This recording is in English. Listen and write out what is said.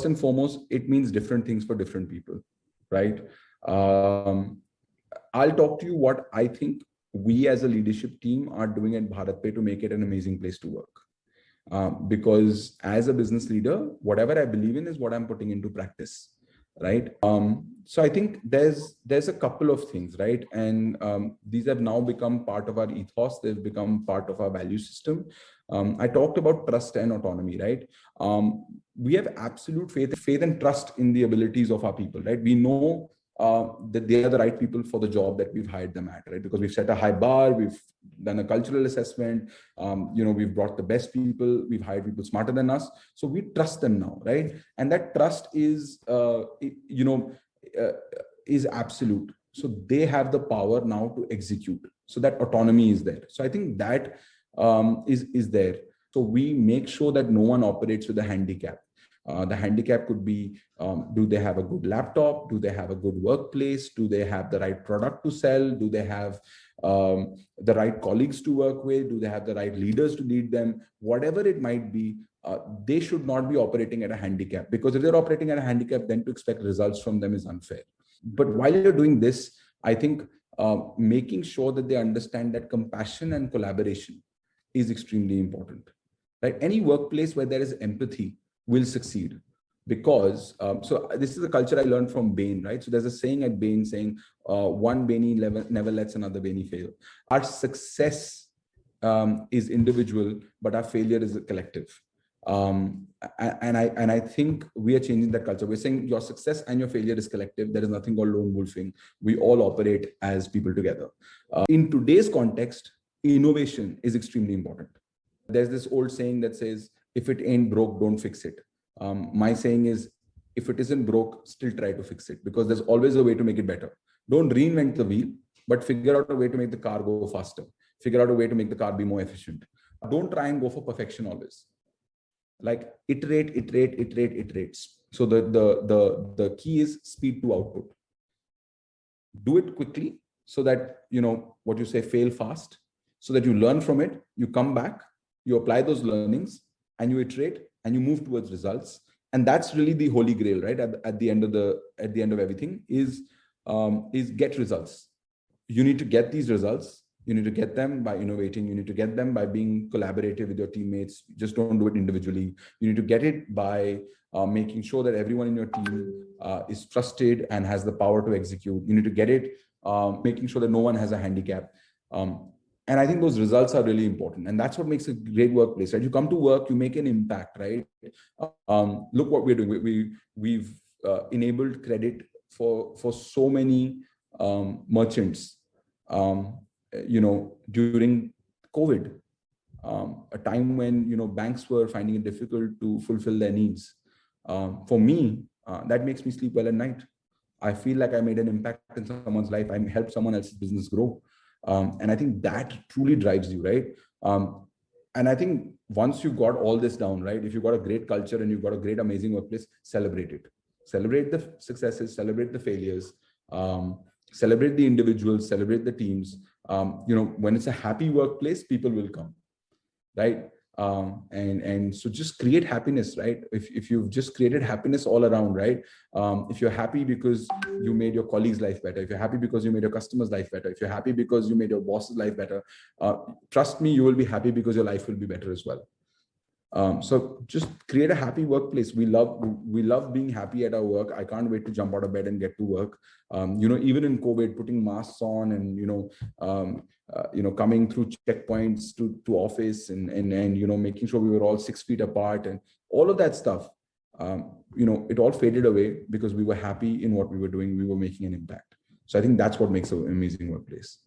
first and foremost, it means different things for different people, right? I'll talk to you what I think we as a leadership team are doing at BharatPe to make it an amazing place to work. Because as a business leader, whatever I believe in is what I'm putting into practice, right? So I think there's a couple of things, right? And these have now become part of our ethos. They've become part of our value system. I talked about trust and autonomy, right? We have absolute faith and trust in the abilities of our people, right? We know that they are the right people for the job that we've hired them at, right? Because we've set a high bar, we've done a cultural assessment, we've brought the best people, we've hired people smarter than us. So we trust them now, right? And that trust is, is absolute. So they have the power now to execute. So that autonomy is there. So I think that is there. So we make sure that no one operates with a handicap. The handicap could be, do they have a good laptop? Do they have a good workplace? Do they have the right product to sell? Do they have the right colleagues to work with? Do they have the right leaders to lead them? Whatever it might be, they should not be operating at a handicap, because if they're operating at a handicap, then to expect results from them is unfair. But while you're doing this, I think making sure that they understand that compassion and collaboration is extremely important, right? Any workplace where there is empathy will succeed, because so this is a culture I learned from Bain, right? So there's a saying at Bain saying, one Bainey never lets another Bainey fail. Our success is individual, but our failure is a collective. And I think we are changing that culture. We're saying your success and your failure is collective. There is nothing called lone wolfing. We all operate as people together. In today's context, innovation is extremely important. There's this old saying that says, if it ain't broke, don't fix it. My saying is, if it isn't broke, still try to fix it, because there's always a way to make it better. Don't reinvent the wheel, but figure out a way to make the car go faster. Figure out a way to make the car be more efficient. Don't try and go for perfection always. Like iterate. So the key is speed to output. Do it quickly so that, what you say, fail fast, so that you learn from it, you come back, you apply those learnings, and you iterate and you move towards results. And that's really the holy grail, right? At the end of everything is get results. You need to get these results. You need to get them by innovating. You need to get them by being collaborative with your teammates. Just don't do it individually. You need to get it by making sure that everyone in your team is trusted and has the power to execute. You need to get it making sure that no one has a handicap. And I think those results are really important. And that's what makes a great workplace, right? You come to work, you make an impact, right? Look what we're doing. We've enabled credit for so many merchants, during COVID, a time when, banks were finding it difficult to fulfill their needs. For me, that makes me sleep well at night. I feel like I made an impact in someone's life. I helped someone else's business grow. And I think that truly drives you, right? And I think once you got all this down, right, if you've got a great culture and you've got a great, amazing workplace, celebrate it. Celebrate the successes, celebrate the failures, celebrate the individuals, celebrate the teams. When it's a happy workplace, people will come, right? And so just create happiness, right? If you've just created happiness all around, right? If you're happy because you made your colleagues' life better, if you're happy because you made your customers' life better, if you're happy because you made your boss's life better, trust me, you will be happy because your life will be better as well. So just create a happy workplace. We love being happy at our work. I can't wait to jump out of bed and get to work. Even in COVID, putting masks on and, coming through checkpoints to office and making sure we were all 6 feet apart and all of that stuff, it all faded away because we were happy in what we were doing. We were making an impact. So I think that's what makes an amazing workplace.